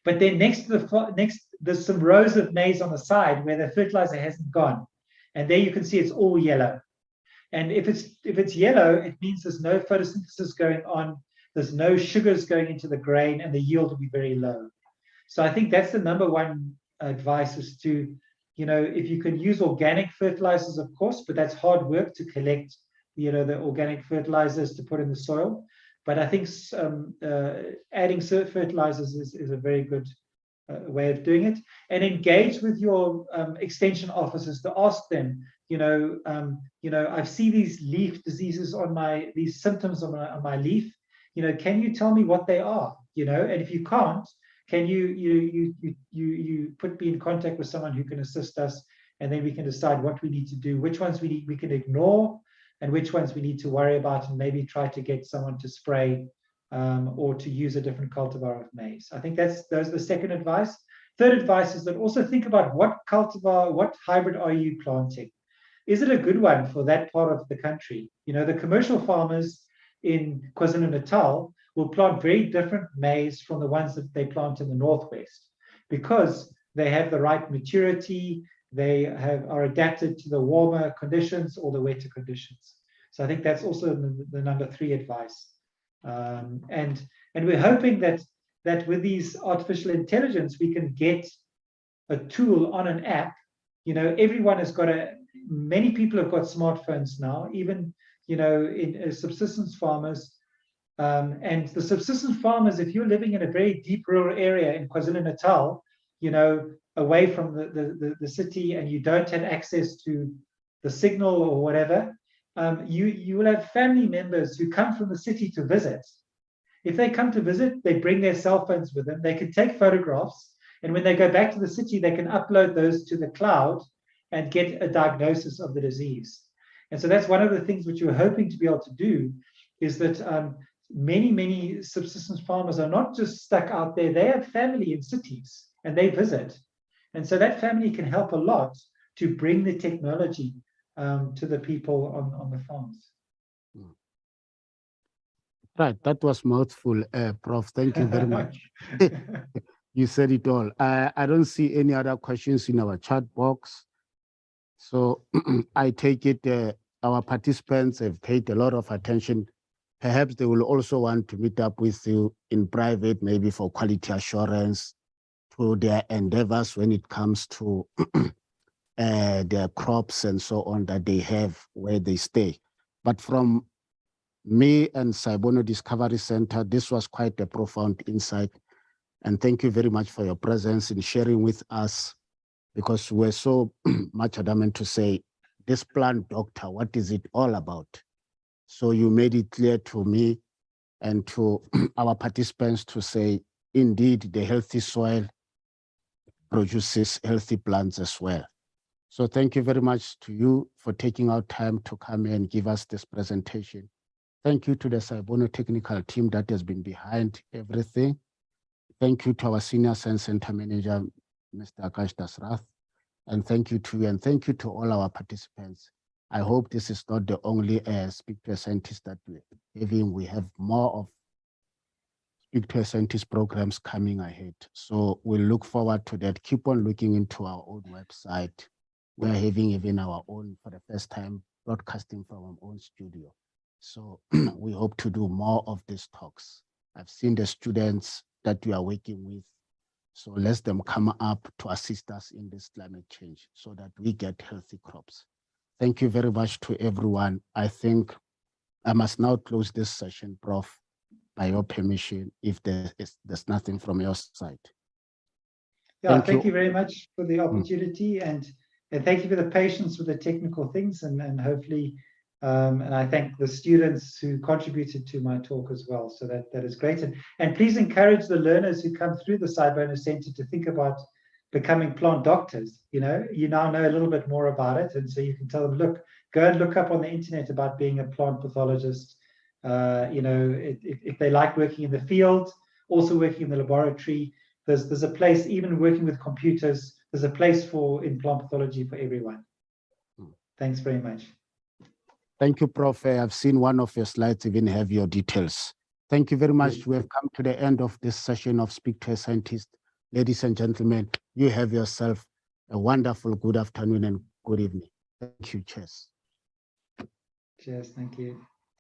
but then there's some rows of maize on the side where the fertilizer hasn't gone, and there you can see it's all yellow. And if it's yellow, it means there's no photosynthesis going on, there's no sugars going into the grain, and the yield will be very low. So I think that's the number one advice, is to, if you can use organic fertilizers, of course, but that's hard work to collect, the organic fertilizers to put in the soil. But I think adding fertilizers is a very good way of doing it. And engage with your extension officers to ask them, I've seen these leaf diseases these symptoms on my leaf. Can you tell me what they are? And if you can't, can you put me in contact with someone who can assist us, and then we can decide what we need to do, which ones we can ignore, and which ones we need to worry about, and maybe try to get someone to spray or to use a different cultivar of maize. I think those are the second advice. Third advice is that also think about what cultivar, what hybrid are you planting? Is it a good one for that part of the country? The commercial farmers in KwaZulu-Natal will plant very different maize from the ones that they plant in the Northwest, because they have the right maturity, they are adapted to the warmer conditions or the wetter conditions. So I think that's also the number 3 advice. And we're hoping that with these artificial intelligence, we can get a tool on an app. Everyone has got many people have got smartphones now, even in subsistence farmers. And the subsistence farmers, if you're living in a very deep rural area in KwaZulu-Natal, away from the city, and you don't have access to the signal or whatever, you will have family members who come from the city to visit. If they come to visit, they bring their cell phones with them. They can take photographs, and when they go back to the city, they can upload those to the cloud and get a diagnosis of the disease. And so that's one of the things which we're hoping to be able to do, is that many subsistence farmers are not just stuck out there. They have family in cities and they visit. And so that family can help a lot to bring the technology to the people on the farms. Right, that was mouthful, Prof. Thank you very much. You said it all. I don't see any other questions in our chat box. So I take it our participants have paid a lot of attention. Perhaps they will also want to meet up with you in private, maybe for quality assurance to their endeavors when it comes to their crops and so on that they have where they stay. But from me and Sci-Bono Discovery Center, this was quite a profound insight. And thank you very much for your presence in sharing with us, because we're so much adamant to say, this plant doctor, what is it all about? So you made it clear to me and to our participants to say, indeed, the healthy soil produces healthy plants as well. So thank you very much to you for taking out time to come and give us this presentation. Thank you to the Sci-Bono technical team that has been behind everything. Thank you to our Senior Science Center Manager, Mr. Akash Dasrath. And thank you to you, and thank you to all our participants. I hope this is not the only Speak to a Scientist that we're having. We have more of Speak to a Scientist programs coming ahead. So we'll look forward to that. Keep on looking into our own website. We're having even our own, for the first time, broadcasting from our own studio. So we hope to do more of these talks. I've seen the students that we are working with. So let them come up to assist us in this climate change so that we get healthy crops. Thank you very much to everyone. I think I must now close this session, Prof, by your permission, if there's nothing from your side. Yeah, thank you very much for the opportunity, and thank you for the patience with the technical things, and hopefully, and I thank the students who contributed to my talk as well. So that is great. And please encourage the learners who come through the Sci-Bono Center to think about becoming plant doctors. You now know a little bit more about it, and so you can tell them, look, go and look up on the internet about being a plant pathologist. If they like working in the field, also working in the laboratory, there's a place, even working with computers, there's a place in plant pathology for everyone. Thanks very much. Thank you, Prof. I've seen one of your slides even have your details. Thank you very much. Yes. We have come to the end of this session of Speak to a Scientist. Ladies and gentlemen, you have yourself a wonderful good afternoon and good evening. Thank you. Cheers. Cheers. Thank you.